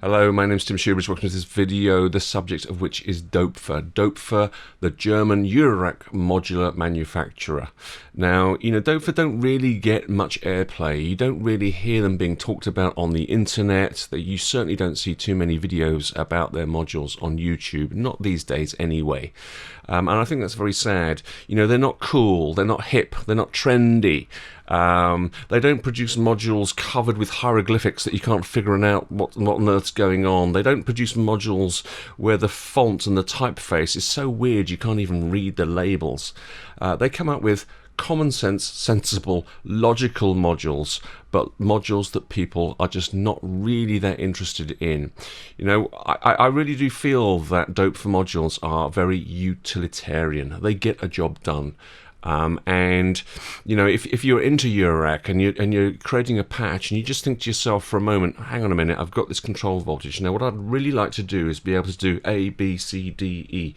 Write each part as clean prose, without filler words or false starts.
Hello, my name is Tim Shearbridge. Welcome to this video, the subject of which is Doepfer. Doepfer, the German eurorack modular manufacturer. Now, Doepfer don't really get much airplay. You don't really hear them being talked about on the internet. You certainly don't see too many videos about their modules on YouTube, not these days anyway. And I think that's very sad. They're not cool, they're not hip, they're not trendy. They don't produce modules covered with hieroglyphics that you can't figure out what on earth's going on. They don't produce modules where the font and the typeface is so weird you can't even read the labels. They come up with common sense, sensible, logical modules, but modules that people are just not really that interested in. I really do feel that Doepfer modules are very utilitarian. They get a job done. If you're into eurorack and you're creating a patch and you just think to yourself for a moment, hang on a minute, I've got this control voltage. Now what I'd really like to do is be able to do A, B, C, D, E.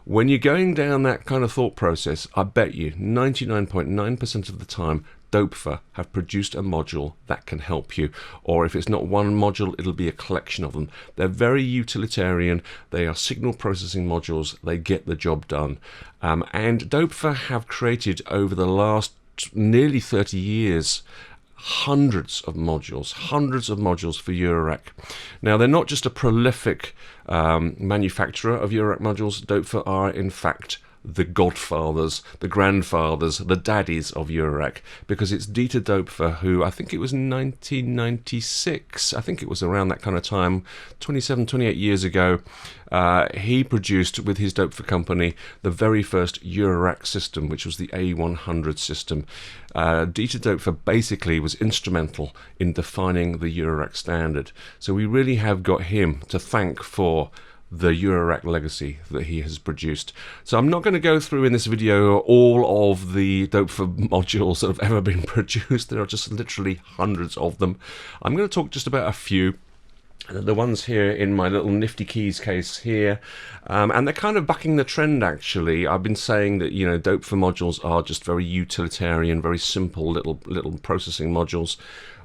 When you're going down that kind of thought process, I bet you 99.9% of the time Doepfer have produced a module that can help you, or if it's not one module, it'll be a collection of them. They're very utilitarian, they are signal processing modules, they get the job done. And Doepfer have created over the last nearly 30 years hundreds of modules for eurorack. Now they're not just a prolific manufacturer of eurorack modules. Doepfer are in fact the godfathers, the grandfathers, the daddies of eurorack, because it's Dieter Doepfer who, I think it was 1996, I think it was around that kind of time, 27, 28 years ago, he produced with his Doepfer company the very first eurorack system, which was the A100 system. Dieter Doepfer basically was instrumental in defining the eurorack standard. So we really have got him to thank for the eurorack legacy that he has produced. So I'm not going to go through in this video all of the Doepfer modules that have ever been produced. There are just literally hundreds of them. I'm going to talk just about a few. The ones here in my little nifty keys case here, and they're kind of bucking the trend actually. I've been saying that Doepfer modules are just very utilitarian, very simple little processing modules.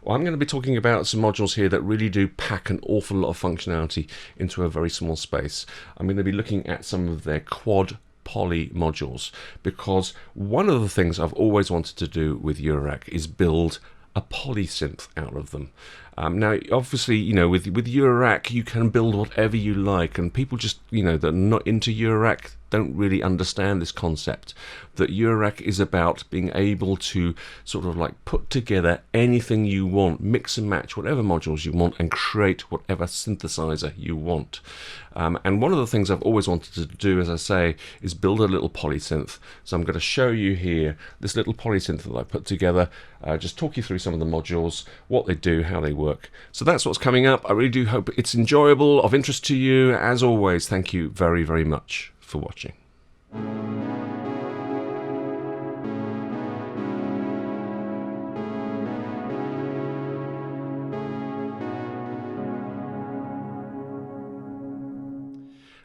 Well, I'm going to be talking about some modules here that really do pack an awful lot of functionality into a very small space. I'm going to be looking at some of their quad poly modules, because one of the things I've always wanted to do with eurorack is build a polysynth out of them. Now, obviously, with eurorack, you can build whatever you like, and people just, that are not into eurorack don't really understand this concept, that eurorack is about being able to sort of like put together anything you want, mix and match whatever modules you want, and create whatever synthesizer you want. And one of the things I've always wanted to do, as I say, is build a little polysynth. So I'm going to show you here this little polysynth that I put together, just talk you through some of the modules, what they do, how they work. So that's what's coming up. I really do hope it's enjoyable, of interest to you. As always, thank you very, very much for watching.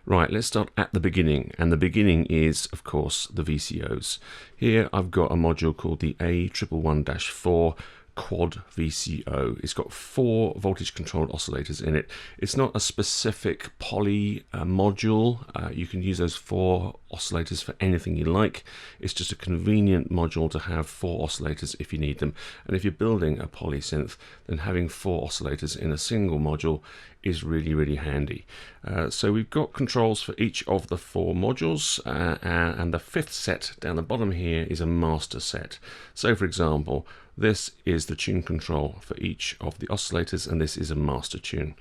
Right, let's start at the beginning, and the beginning is, of course, the VCOs. Here I've got a module called the A111-4 quad VCO. It's got 4 voltage controlled oscillators in it. It's not a specific poly module. You can use those 4 oscillators for anything you like. It's just a convenient module to have 4 oscillators if you need them. And if you're building a polysynth, then having 4 oscillators in a single module is really, really handy. So we've got controls for each of the 4 modules, and the 5th set down the bottom here is a master set. So for example, this is the tune control for each of the oscillators, and this is a master tune.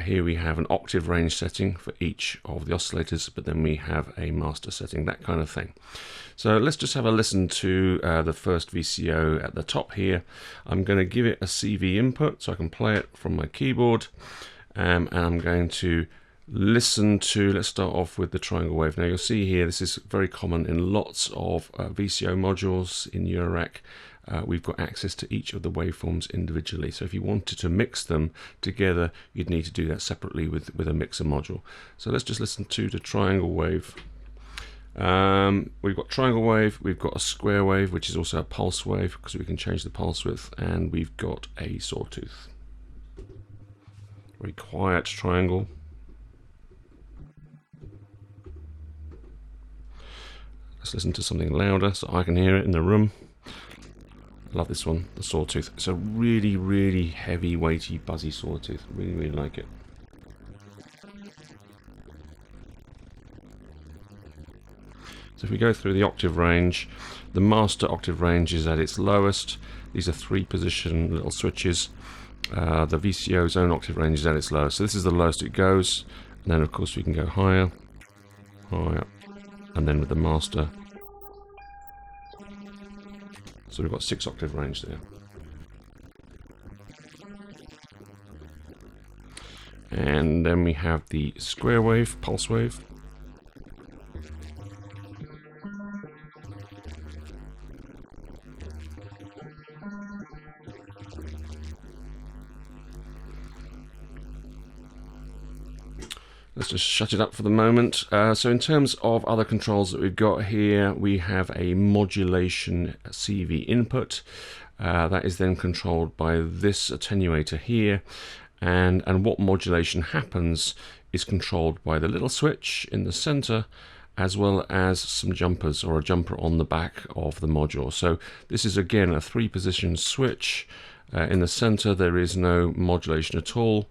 Here we have an octave range setting for each of the oscillators, but then we have a master setting, that kind of thing. So let's just have a listen to the first VCO at the top here. I'm going to give it a CV input so I can play it from my keyboard, and I'm going to listen to, let's start off with the triangle wave. Now you'll see here, this is very common in lots of VCO modules in eurorack. We've got access to each of the waveforms individually. So if you wanted to mix them together, you'd need to do that separately with a mixer module. So let's just listen to the triangle wave. We've got triangle wave, we've got a square wave, which is also a pulse wave because we can change the pulse width, and we've got a sawtooth. Very quiet triangle. Let's listen to something louder so I can hear it in the room. Love this one, the sawtooth. It's a really, really heavy, weighty, buzzy sawtooth. Really, really like it. So if we go through the octave range, the master octave range is at its lowest. These are 3-position little switches. The VCO's own octave range is at its lowest. So this is the lowest it goes. And then of course we can go higher, higher, and then with the master. So we've got 6 octave range there. And then we have the square wave, pulse wave. Let's just shut it up for the moment. So in terms of other controls that we've got here, we have a modulation CV input. That is then controlled by this attenuator here. And what modulation happens is controlled by the little switch in the center, as well as some jumpers or a jumper on the back of the module. So this is again a 3-position switch. In the center there is no modulation at all.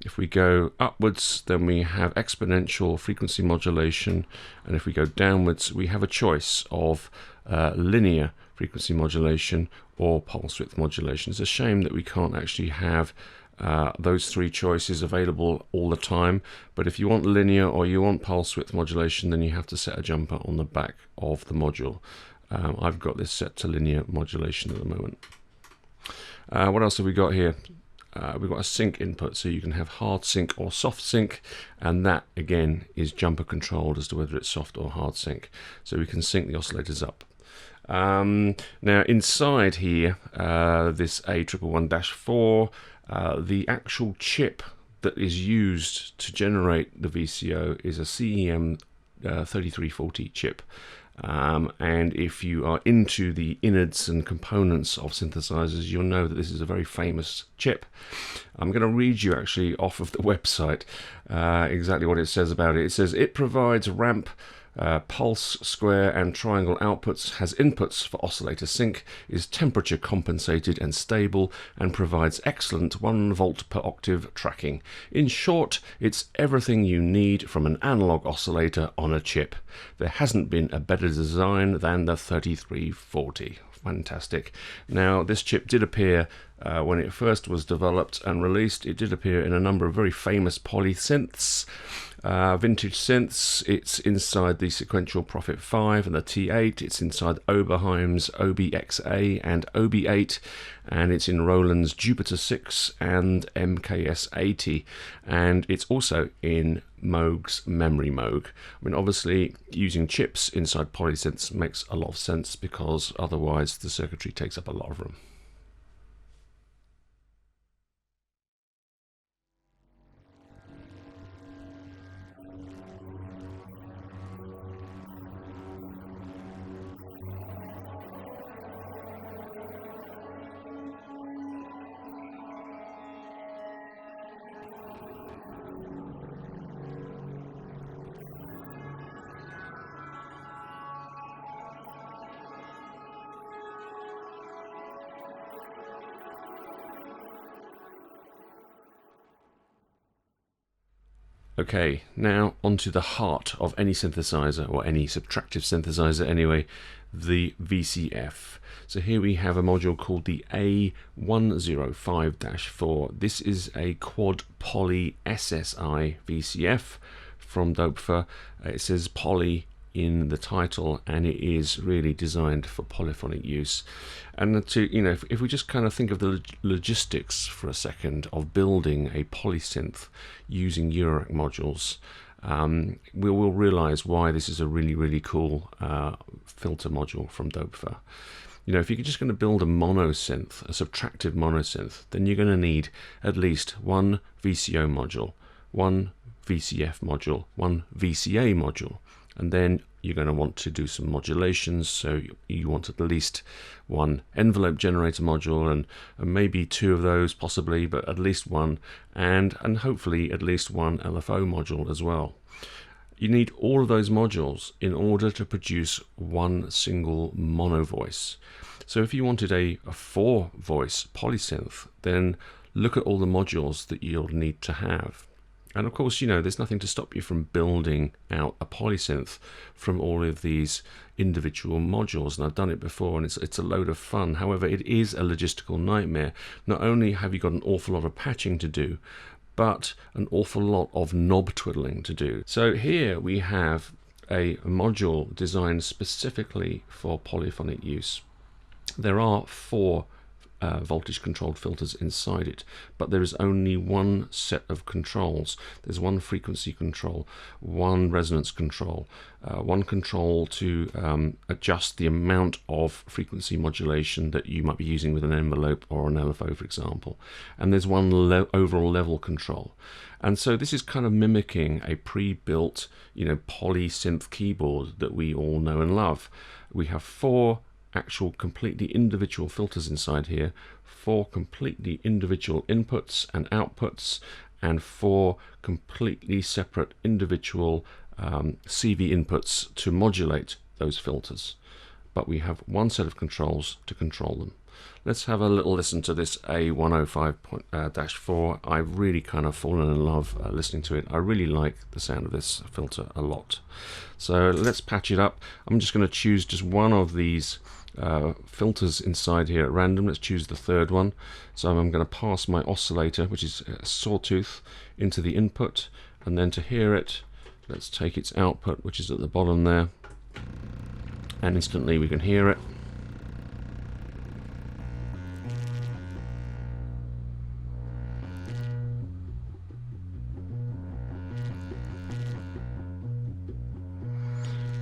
If we go upwards, then we have exponential frequency modulation, and if we go downwards, we have a choice of linear frequency modulation or pulse width modulation. It's a shame that we can't actually have those 3 choices available all the time, but if you want linear or you want pulse width modulation, then you have to set a jumper on the back of the module. I've got this set to linear modulation at the moment. What else have we got here? We've got a sync input, so you can have hard sync or soft sync, and that again is jumper controlled as to whether it's soft or hard sync, so we can sync the oscillators up. Now inside here, this A111-4, the actual chip that is used to generate the VCO is a CEM 3340 chip. And if you are into the innards and components of synthesizers, you'll know that this is a very famous chip. I'm going to read you actually off of the website exactly what it says about it. It says it provides ramp, pulse, square and triangle outputs, has inputs for oscillator sync, is temperature compensated and stable, and provides excellent 1 volt per octave tracking. In short, it's everything you need from an analog oscillator on a chip. There hasn't been a better design than the 3340. Fantastic. Now this chip did appear when it first was developed and released. It did appear in a number of very famous polysynths, vintage synths. It's inside the Sequential Prophet 5 and the T8. It's inside Oberheim's OBXA and OB8, and it's in Roland's Jupiter 6 and MKS 80, and it's also in Moog's Memory Moog. I mean, obviously using chips inside polysynths makes a lot of sense, because otherwise the circuitry takes up a lot of room. Okay, now onto the heart of any synthesizer, or any subtractive synthesizer anyway, the VCF. So here we have a module called the A105-4. This is a quad poly SSI VCF from Doepfer. It says poly in the title, and it is really designed for polyphonic use. And to, you know, if we just kind of think of the logistics for a second of building a polysynth using eurorack modules, we will realize why this is a really, really cool filter module from Doepfer. You know, if you're just going to build a monosynth, a subtractive monosynth, then you're going to need at least 1 VCO module, 1 VCF module, 1 VCA module, and then you're going to want to do some modulations, so you want at least one envelope generator module and maybe two of those possibly, but at least one, and hopefully at least one LFO module as well. You need all of those modules in order to produce one single mono voice. So if you wanted a 4-voice polysynth, then look at all the modules that you'll need to have. And of course, you know, there's nothing to stop you from building out a polysynth from all of these individual modules. And I've done it before, and it's a load of fun. However, it is a logistical nightmare. Not only have you got an awful lot of patching to do, but an awful lot of knob twiddling to do. So here we have a module designed specifically for polyphonic use. There are 4 voltage controlled filters inside it, but there is only one set of controls. There's one frequency control, one resonance control, one control to adjust the amount of frequency modulation that you might be using with an envelope or an LFO, for example, and there's one overall level control. And so this is kind of mimicking a pre-built, you know, polysynth keyboard that we all know and love. We have 4 actual completely individual filters inside here, 4 completely individual inputs and outputs, and 4 completely separate individual CV inputs to modulate those filters. But we have one set of controls to control them. Let's have a little listen to this A105-4. I've really kind of fallen in love listening to it. I really like the sound of this filter a lot. So let's patch it up. I'm just going to choose just one of these filters inside here at random. Let's choose the 3rd one. So I'm going to pass my oscillator, which is a sawtooth, into the input, and then to hear it, let's take its output, which is at the bottom there, and instantly we can hear it.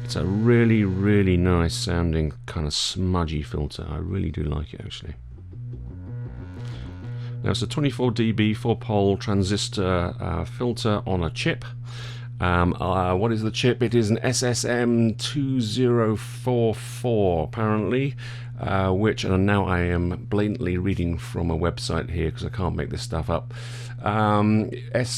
It's a really, really nice sounding kind of smudgy filter. I really do like it, actually. Now it's a 24 dB 4-pole transistor filter on a chip. What is the chip? It is an SSM2044 apparently, which, and now I am blatantly reading from a website here because I can't make this stuff up. SSM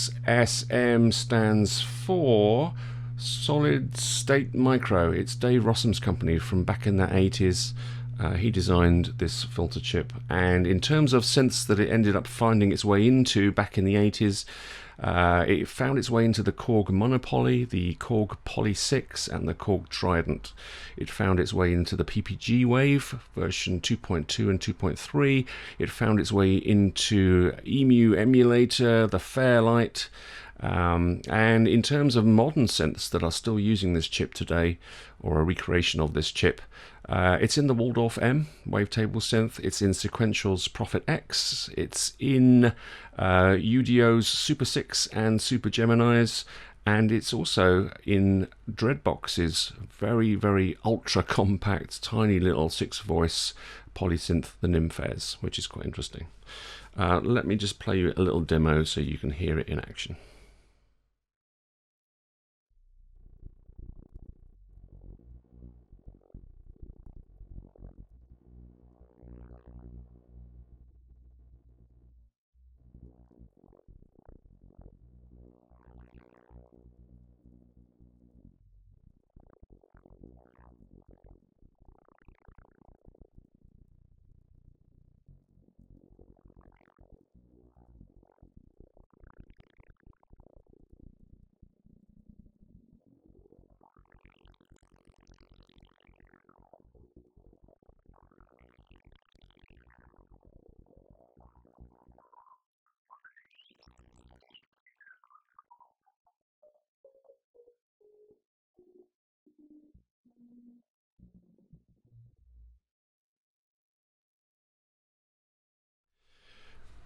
stands for Solid State Micro. It's Dave Rossum's company from back in the 80s. He designed this filter chip, and in terms of synths that it ended up finding its way into back in the 80s, it found its way into the Korg Monopoly, the Korg Poly 6, and the Korg Trident. It found its way into the PPG Wave version 2.2 and 2.3. It found its way into EMU Emulator, the Fairlight. And in terms of modern synths that are still using this chip today, or a recreation of this chip, it's in the Waldorf M wavetable synth, it's in Sequential's Prophet X, it's in UDO's Super 6 and Super Geminis, and it's also in Dreadbox's very, very ultra compact, tiny little 6-voice polysynth, the Nymphes, which is quite interesting. Let me just play you a little demo so you can hear it in action.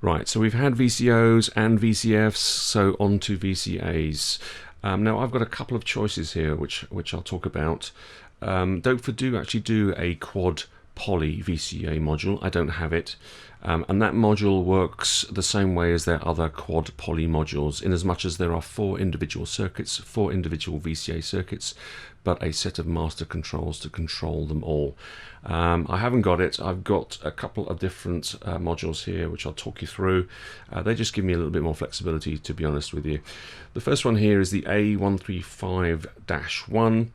Right, so we've had VCOs and VCFs, so on to VCAs. Now I've got a couple of choices here which I'll talk about. Doepfer do actually do a quad poly VCA module. I don't have it. And that module works the same way as their other quad poly modules, in as much as there are 4 individual circuits, 4 individual VCA circuits, but a set of master controls to control them all. I haven't got it. I've got a couple of different modules here which I'll talk you through. They just give me a little bit more flexibility, to be honest with you. The first one here is the A135-1.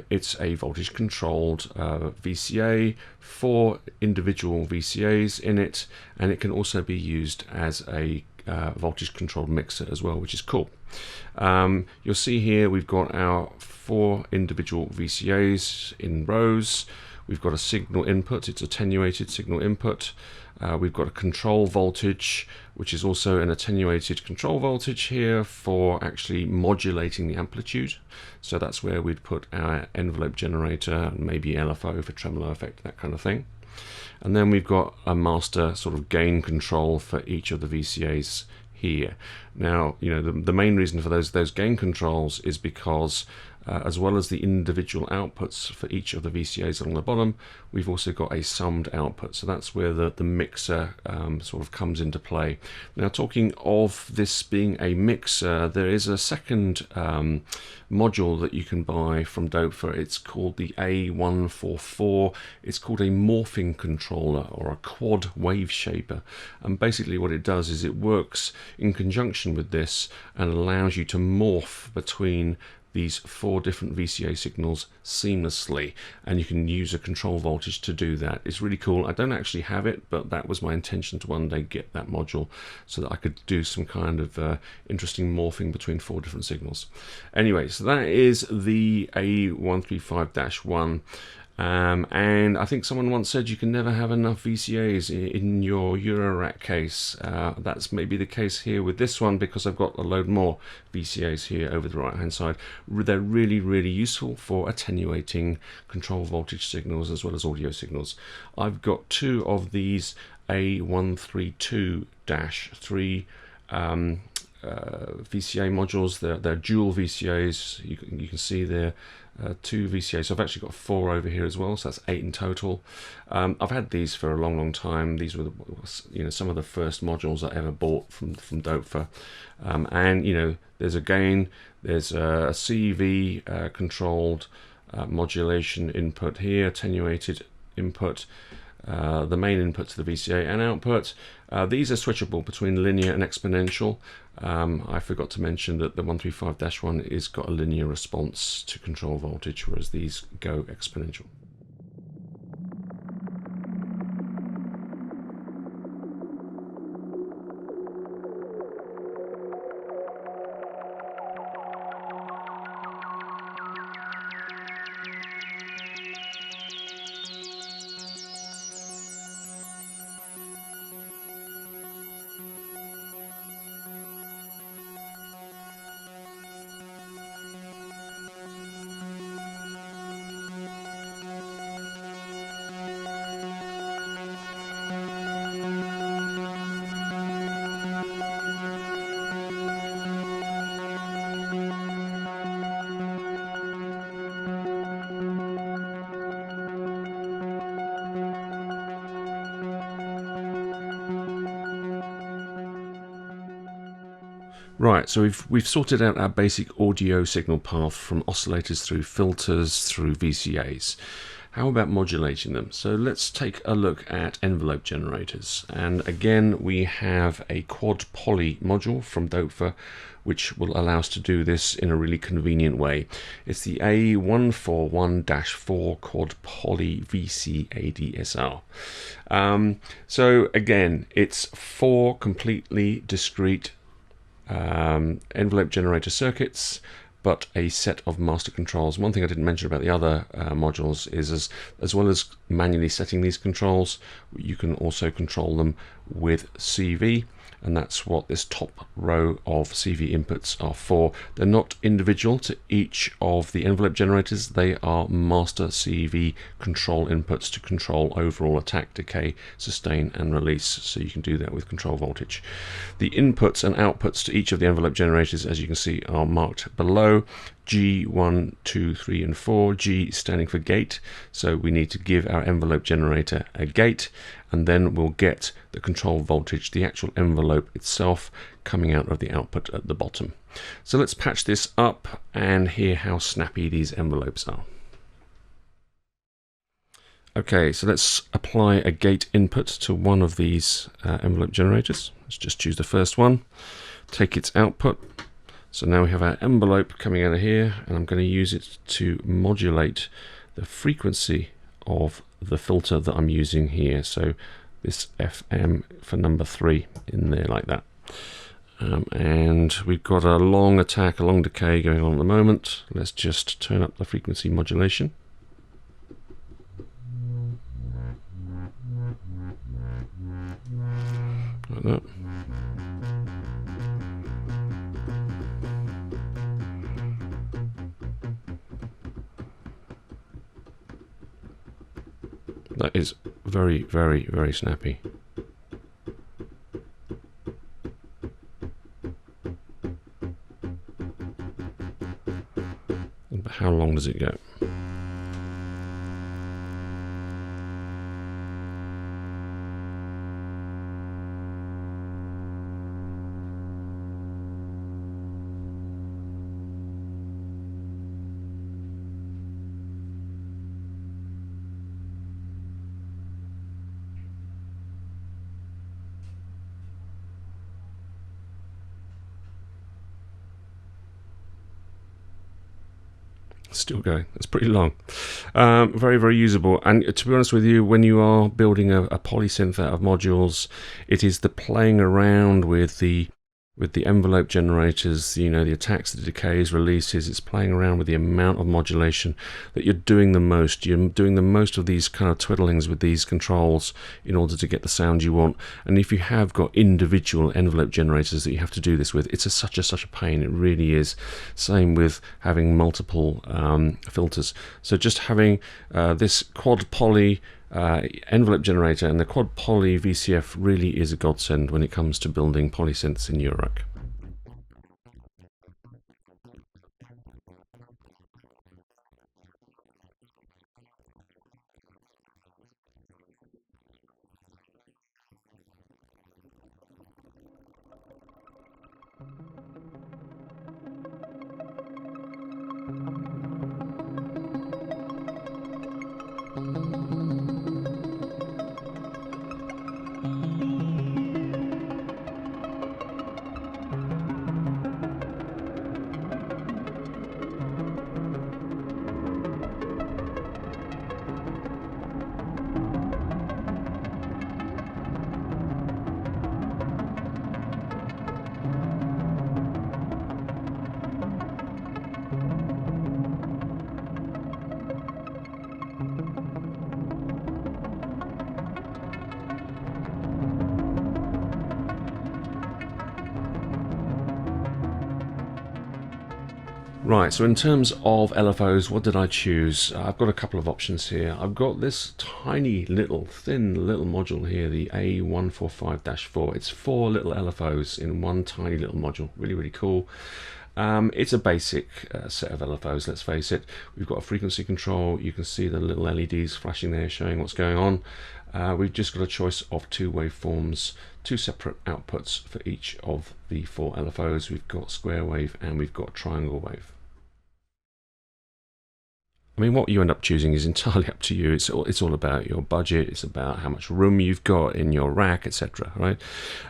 It's a voltage controlled VCA, 4 individual VCAs in it, and it can also be used as a voltage controlled mixer as well, which is cool. You'll see here we've got our 4 individual VCAs in rows. We've got a signal input, it's attenuated signal input. We've got a control voltage, which is also an attenuated control voltage here for actually modulating the amplitude. So that's where we'd put our envelope generator, maybe LFO for tremolo effect, that kind of thing. And then we've got a master sort of gain control for each of the VCAs here. Now, you know, the main reason for those gain controls is because as well as the individual outputs for each of the VCAs along the bottom, we've also got a summed output. So that's where the mixer sort of comes into play. Now, talking of this being a mixer, there is a second module that you can buy from Doepfer. It's called the A144. It's called a morphing controller or a quad wave shaper. And basically what it does is it works in conjunction with this and allows you to morph between these 4 different VCA signals seamlessly, and you can use a control voltage to do that. It's really cool. I don't actually have it, but that was my intention, to one day get that module so that I could do some kind of interesting morphing between 4 different signals. Anyway, so that is the A135-1. And I think someone once said you can never have enough VCAs in your eurorack case. That's maybe the case here with this one, because I've got a load more VCAs here over the right hand side. They're really, really useful for attenuating control voltage signals as well as audio signals. I've got 2 of these A132-3 VCA modules. They're dual VCAs. You can see there 2 VCAs. So I've actually got 4 over here as well, so that's 8 in total. I've had these for a long time. These were some of the first modules I ever bought from Doepfer. And there's a gain, there's a CV controlled modulation input here, attenuated input. The main input to the VCA and output. These are switchable between linear and exponential. I forgot to mention that the 135-1 is got a linear response to control voltage, whereas these go exponential. Right, so we've sorted out our basic audio signal path from oscillators through filters through VCAs. How about modulating them? So let's take a look at envelope generators. And again, we have a quad poly module from Doepfer, which will allow us to do this in a really convenient way. It's the A141-4 quad poly VC-ADSR. So again, it's 4 completely discrete envelope generator circuits, but a set of master controls. One thing I didn't mention about the other modules is as well as manually setting these controls, you can also control them with CV, and that's what this top row of CV inputs are for. They're not individual to each of the envelope generators, they are master CV control inputs to control overall attack, decay, sustain and release, so you can do that with control voltage. The inputs and outputs to each of the envelope generators, as you can see, are marked below. G1, 2, 3, and 4. G standing for gate, so we need to give our envelope generator a gate, and then we'll get the control voltage, the actual envelope itself, coming out of the output at the bottom. So let's patch this up and hear how snappy these envelopes are. Okay, so let's apply a gate input to one of these envelope generators. Let's just choose the first one, take its output. So now we have our envelope coming out of here, and I'm going to use it to modulate the frequency of the filter that I'm using here. So this FM for number 3 in there like that. And we've got a long attack, a long decay going on at the moment. Let's just turn up the frequency modulation. Like that. That is very, very, very snappy. But how long does it go? Still going. That's pretty long. Very, very usable. And to be honest with you, when you are building a polysynth out of modules, it is the playing around with the envelope generators, you know, the attacks, the decays, releases. It's playing around with the amount of modulation that you're doing the most. You're doing the most of these kind of twiddlings with these controls in order to get the sound you want. And if you have got individual envelope generators that you have to do this with, it's such a pain. It really is. Same with having multiple filters. So just having this quad poly envelope generator and the quad poly VCF really is a godsend when it comes to building polysynths in eurorack. Right, so in terms of LFOs, what did I choose? I've got a couple of options here. I've got this tiny little, thin little module here, the A145-4. It's 4 little LFOs in one tiny little module. Really, really cool. It's a basic set of LFOs, let's face it. We've got a frequency control. You can see the little LEDs flashing there showing what's going on. We've just got a choice of 2 waveforms, 2 separate outputs for each of the 4 LFOs. We've got square wave and we've got triangle wave. I mean, what you end up choosing is entirely up to you. It's all about your budget. It's about how much room you've got in your rack, etc. Right?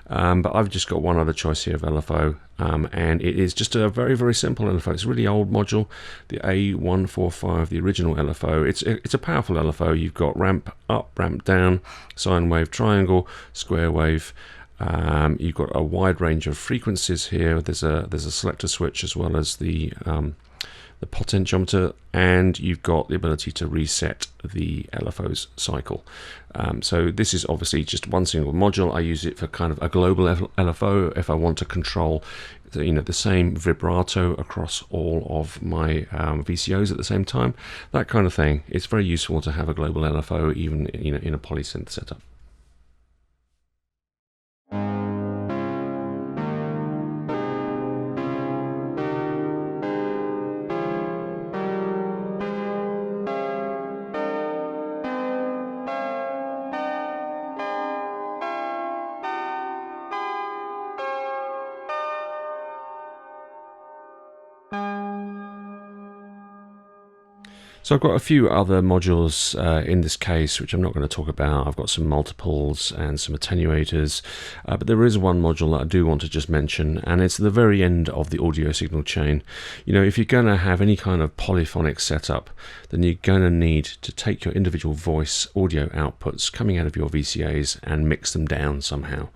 But I've just got one other choice here of LFO, and it is just a very, very simple LFO. It's a really old module, the A145, the original LFO. It's a powerful LFO. You've got ramp up, ramp down, sine wave, triangle, square wave. You've got a wide range of frequencies here. There's a selector switch as well as the potentiometer, and you've got the ability to reset the LFO's cycle. So this is obviously just one single module. I use it for kind of a global LFO if I want to control the same vibrato across all of my VCOs at the same time, that kind of thing. It's very useful to have a global LFO even in a polysynth setup. So I've got a few other modules in this case, which I'm not going to talk about. I've got some multiples and some attenuators, but there is one module that I do want to just mention, and it's the very end of the audio signal chain. You know, if you're going to have any kind of polyphonic setup, then you're going to need to take your individual voice audio outputs coming out of your VCAs and mix them down somehow.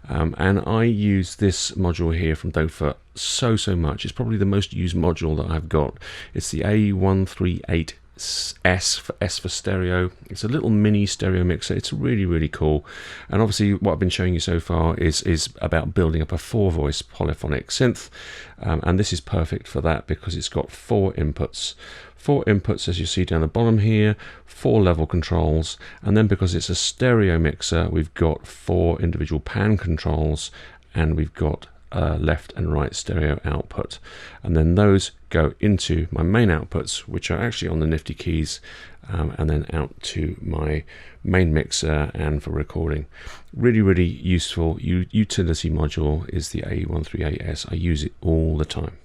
And I use this module here from Doepfer so much. It's probably the most used module that I've got. It's the A138S for S for stereo. It's a little mini stereo mixer. It's really cool. And obviously what I've been showing you so far is about building up a 4-voice polyphonic synth, and this is perfect for that because it's got 4 inputs. 4 inputs, as you see down the bottom here, 4 level controls, and then because it's a stereo mixer, we've got 4 individual pan controls, and we've got left and right stereo output, and then those go into my main outputs, which are actually on the nifty keys, and then out to my main mixer and for recording. Really useful utility module is the A138S. I use it all the time.